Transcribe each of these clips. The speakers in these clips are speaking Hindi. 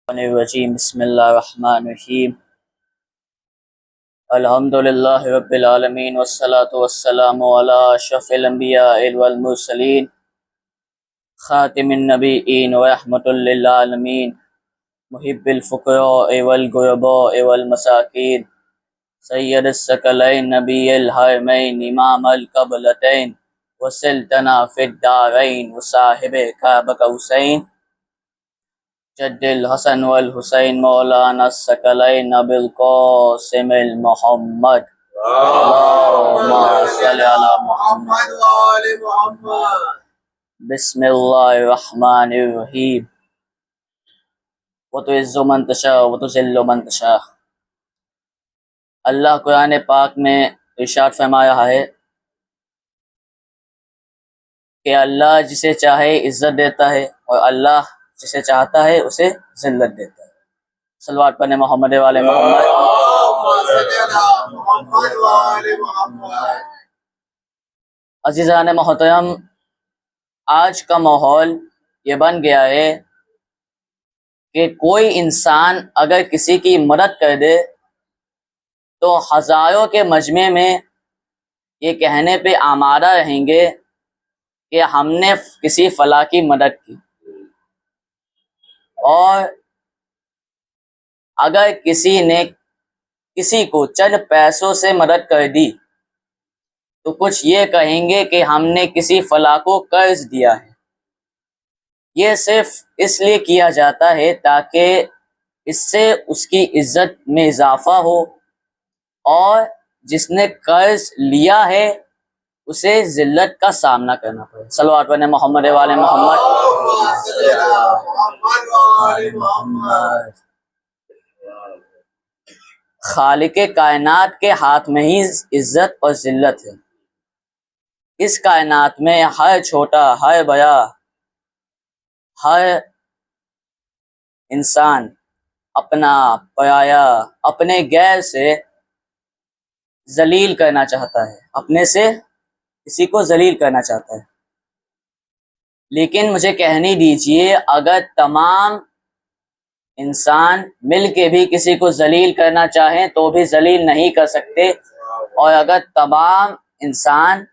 रजीम बिस्मिल्लाहिर्रहमानिर्रहीम अल्हम्दुलिल्लाहि रब्बिल आलमीन वस्सलातु वस्सलामु अला अशरफिल अंबिया वल मुरसलीन खातिमिन नबिय्यीन व रहमतुल लिल आलमीन मुहिब्बिल फुक़रा वल गुरबा वल मसाकीन सय्यदुस सकलैन नबिय्युल हरमैन इमामुल क़िबलतैन व सिलतना फिद दारैन व साहिबे काब कौसैन जद्दिल हसन वल हुसैन मौलाना सकलैन अबुल क़ासिमिल मुहम्मद अल्लाहुम्मा सल्लि अला मुहम्मद व आलि मुहम्मद। बिस्मिल्लाहिर्रहमानिर्रहीम। व तुइज़्ज़ु मन तशा व तुज़िल्लु मन तशा। अल्लाह कुरान पाक में इरशाद फरमाया है कि अल्लाह जिसे चाहे इज्जत देता है और अल्लाह जिसे चाहता है उसे जिल्लत देता है। सल्लल्लाहु अलैहि मोहम्मद वाले मोहम्मद। अज़ीज़ान मोहतरम, आज का माहौल ये बन गया है कि कोई इंसान अगर किसी की मदद कर दे तो हज़ारों के मजमे में ये कहने पे आमादा रहेंगे कि हमने किसी फला की मदद की। और अगर किसी ने किसी को चंद पैसों से मदद कर दी तो कुछ ये कहेंगे कि हमने किसी फला को कर्ज दिया है। ये सिर्फ इसलिए किया जाता है ताकि इससे उसकी इज्जत में इजाफा हो और जिसने कर्ज लिया है उसे जिल्लत का सामना करना पड़े। सल्लल्लाहु अलैहि मोहम्मद वाले मोहम्मद। खालिके कायनात के हाथ में ही इज्जत और जिल्लत है। इस कायनात में हर छोटा हर बड़ा हर इंसान अपना पराया अपने गैर से जलील करना चाहता है, अपने से किसी को जलील करना चाहता है। लेकिन मुझे कहने दीजिए, अगर तमाम इंसान मिल के भी किसी को जलील करना चाहें तो भी जलील नहीं कर सकते, और अगर तमाम इंसान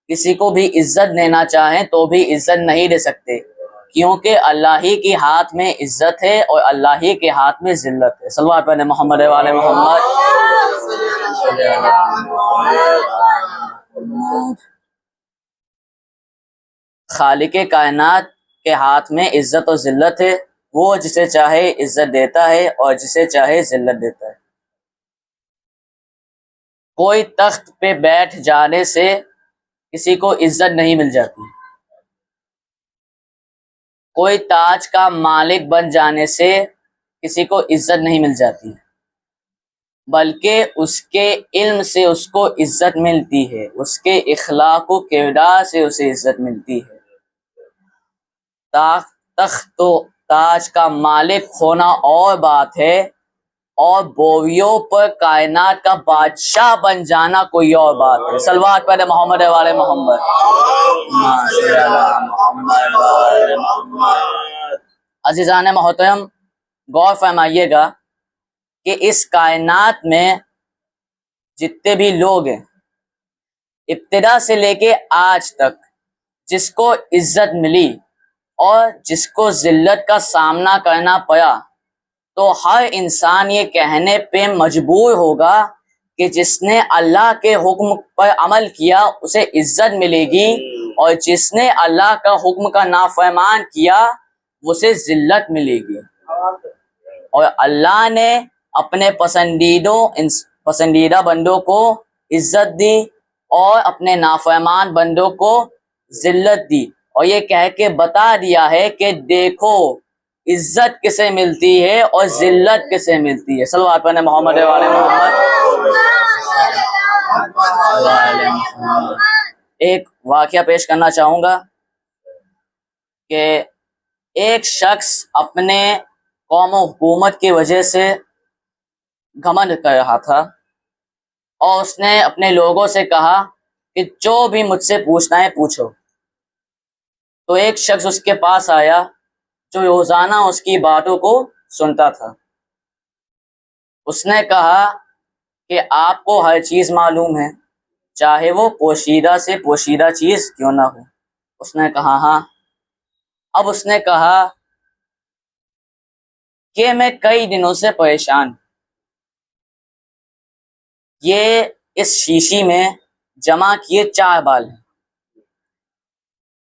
किसी को भी इज्जत देना चाहें तो भी इज्जत नहीं दे सकते, क्योंकि अल्लाह ही के हाथ में इज्जत है और अल्लाह ही के हाथ में जिल्लत है। सल्लल्लाहु अलैहि मोहम्मद वाले मोहम्मद। खालिके कायनात के हाथ में इज्जत और जिल्लत है। वो जिसे चाहे इज्जत देता है और जिसे चाहे जिल्लत देता है। कोई तख्त पे बैठ जाने से किसी को इज्जत नहीं मिल जाती। कोई ताज का मालिक बन जाने से किसी को इज्जत नहीं मिल जाती, बल्कि उसके इल्म से उसको इज्जत मिलती है, उसके इखलाक व किरदार से उसे इज्जत मिलती है। तख्त तो ताज का मालिक होना और बात है, और बोरियों पर कायनात का बादशाह बन जाना कोई और बात है। सल्लल्लाहु अलैहि मोहम्मद वाले मोहम्मद। अज़ीज़ान मोहतरम, गौर फरमाइएगा कि इस कायनात में जितने भी लोग हैं, इब्तिदा से लेके आज तक जिसको इज्जत मिली और जिसको जिल्लत का सामना करना पड़ा, तो हर इंसान ये कहने पे मजबूर होगा कि जिसने अल्लाह के हुक्म पर अमल किया उसे इज्जत मिलेगी, और जिसने अल्लाह का हुक्म का नाफरमान किया उसे जिल्लत मिलेगी। और अल्लाह ने अपने पसंदीदा बंदों को इज्जत दी और अपने नाफरमान बंदों को जिल्लत दी, और ये कह के बता दिया है कि देखो इज्जत किसे मिलती है और जिल्लत किसे मिलती है। सल्लल्लाहु अलैहि मोहम्मद वाले मोहम्मद। एक वाकया पेश करना चाहूँगा कि एक शख्स अपने कौम और हुकूमत की वजह से घमंड कर रहा था, और उसने अपने लोगों से कहा कि जो भी मुझसे पूछना है पूछो। तो एक शख्स उसके पास आया जो रोज़ाना उसकी बातों को सुनता था। उसने कहा कि आपको हर चीज मालूम है, चाहे वो पोशीदा से पोशीदा चीज क्यों ना हो। उसने कहा हाँ। अब उसने कहा कि मैं कई दिनों से परेशान, ये इस शीशी में जमा किए 4 बाल हैं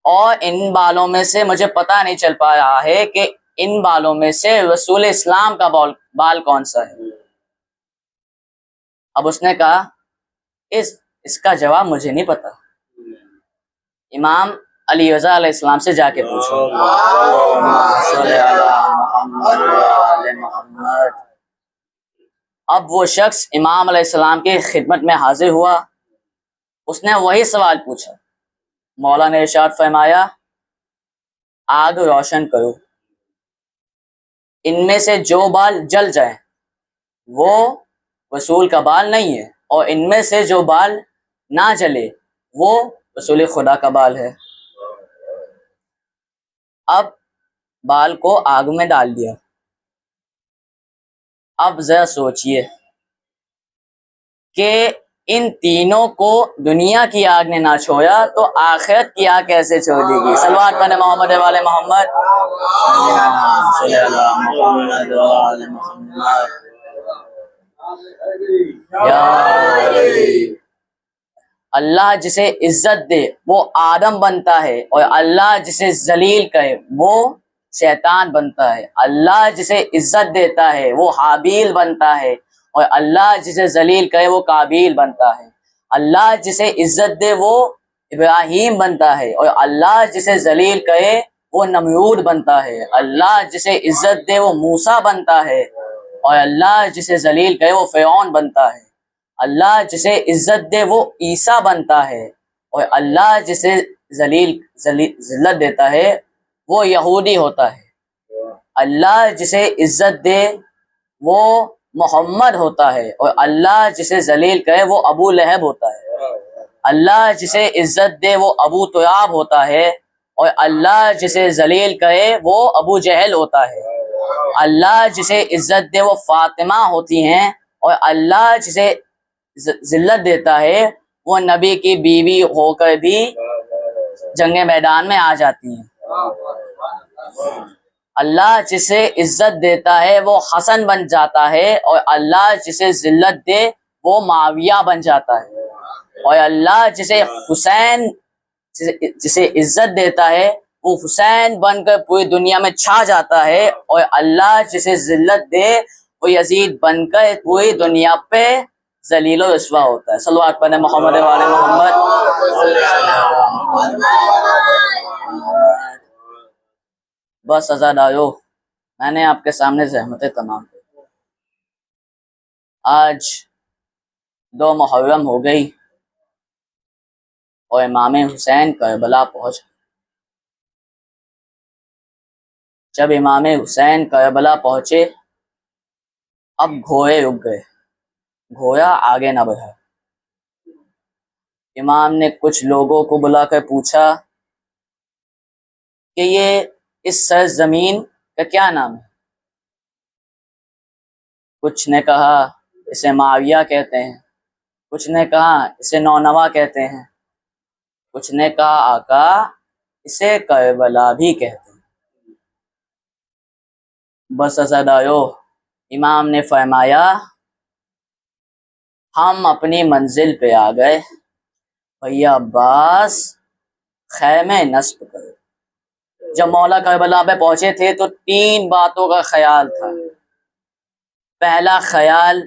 और इन बालों में से मुझे पता नहीं चल पा रहा है कि इन बालों में से रसूल इस्लाम का बाल कौन सा है। अब उसने कहा इसका जवाब मुझे नहीं पता, इमाम अली रज़ा अलैहिस्सलाम से जाके पूछो। अब वो शख्स इमाम अलैहिस्सलाम की खिदमत में हाजिर हुआ। उसने वही सवाल पूछा। मौला ने इरशाद फरमाया, आग रोशन करो, इनमें से जो बाल जल जाए वो रसूल का बाल नहीं है, और इनमें से जो बाल ना जले वो रसूल खुदा का बाल है। अब बाल को आग में डाल दिया। अब जरा सोचिए कि इन तीनों को दुनिया की आग ने ना छोड़ा तो आखिरत की आग कैसे छोड़ देगी। सल्लल्लाहु अलैहि मोहम्मद वाले मोहम्मद। अल्लाह जिसे इज्जत दे वो आदम बनता है, और अल्लाह जिसे जलील करे वो शैतान बनता है। अल्लाह जिसे इज्जत देता है वो हाबील बनता है, और अल्लाह जिसे जलील करे वो काबिल बनता है। अल्लाह जिसे इज्जत दे वो इब्राहीम बनता है, और अल्लाह जिसे जलील करे वो नमरूद बनता है। अल्लाह जिसे इज्जत दे वो मूसा बनता है, और अल्लाह जिसे जलील करे वो फ़िरौन बनता है। अल्लाह जिसे इज्जत दे वो ईसा बनता है, और अल्लाह जिसे जिल्लत देता है वो यहूदी होता है। अल्लाह जिसे इज्जत दे वो मोहम्मद होता है, और अल्लाह जिसे जलील करे वो अबू लहब होता है। अल्लाह जिसे इज्जत दे वो अबू तुराब होता है, और अल्लाह जिसे जलील करे वो अबू जहल होता है। अल्लाह जिसे इज्जत दे वो फातिमा होती हैं, और अल्लाह जिसे जिल्लत देता है वो नबी की बीवी होकर भी जंगे मैदान में आ जाती हैं। अल्लाह जिसे इज्जत देता है वो हसन बन जाता है, और अल्लाह जिसे जिल्लत दे वो माविया बन जाता है। और अल्लाह जिसे हुसैन जिसे इज्जत देता है वो हुसैन बनकर पूरी दुनिया में छा जाता है, और अल्लाह जिसे जिल्लत दे वो यजीद बनकर पूरी दुनिया पे जलील और रुस्वा होता है। सल्लल्लाहु अलैहि मोहम्मद वाले मोहम्मद। बस अज़ादारो, मैंने आपके सामने ज़हमतें तमाम। आज 2 मुहर्रम हो गई और इमाम हुसैन करबला पहुंच। जब इमाम हुसैन करबला पहुंचे, अब घोड़े रुक गए, घोड़ा आगे ना बढ़ा। इमाम ने कुछ लोगों को बुलाकर पूछा कि ये इस सरजमीन का क्या नाम है। कुछ ने कहा इसे माविया कहते हैं, कुछ ने कहा इसे नौनवा कहते हैं, कुछ ने कहा आका इसे करबला भी कहते हैं। बस अज़ादारो, इमाम ने फरमाया हम अपनी मंजिल पे आ गए, भैया अब्बास खैमे नस्ब करो। जब मौला करबला पे पहुंचे थे तो 3 बातों का ख्याल था। पहला ख्याल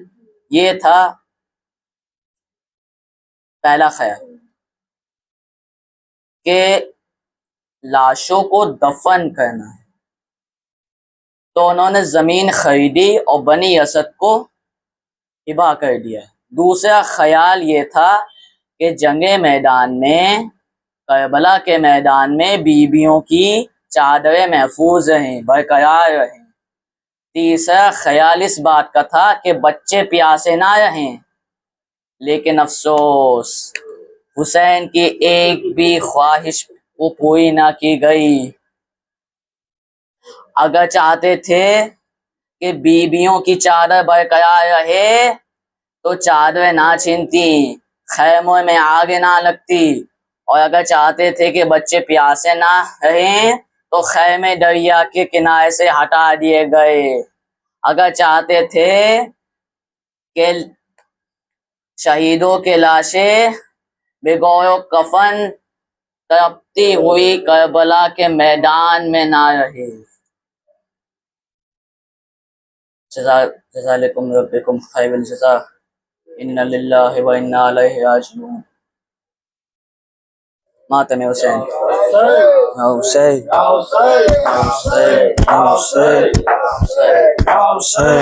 कि लाशों को दफन करना है, तो उन्होंने जमीन खरीदी और बनी असद को हिबा कर दिया। दूसरा ख्याल ये था कि जंगे मैदान में, करबला के मैदान में बीबियों की चादरें महफूज रहें, बरकरार रहें। तीसरा ख्याल इस बात का था कि बच्चे प्यासे ना रहें। लेकिन अफसोस हुसैन की एक भी ख्वाहिश वो पूरी ना की गई। अगर चाहते थे कि बीवियों की चादर बरकरार रहे तो चादर ना छीनती, खैमों में आग ना लगती, और अगर चाहते थे कि बच्चे प्यासे ना रहें तो खैमे दरिया के किनारे से हटा दिए गए। अगर चाहते थे कि शहीदों के लाशें बेगौर कफन तड़पती हुई करबला के मैदान में ना रहे। जज़ाकुम रब्बुकुम खैरल जज़ा, इन्ना लिल्लाहि व इन्ना इलैहि राजिऊन। मातम हुसैन, हुसैन, हुसैन, हुसैन, हुसैन, हुसैन।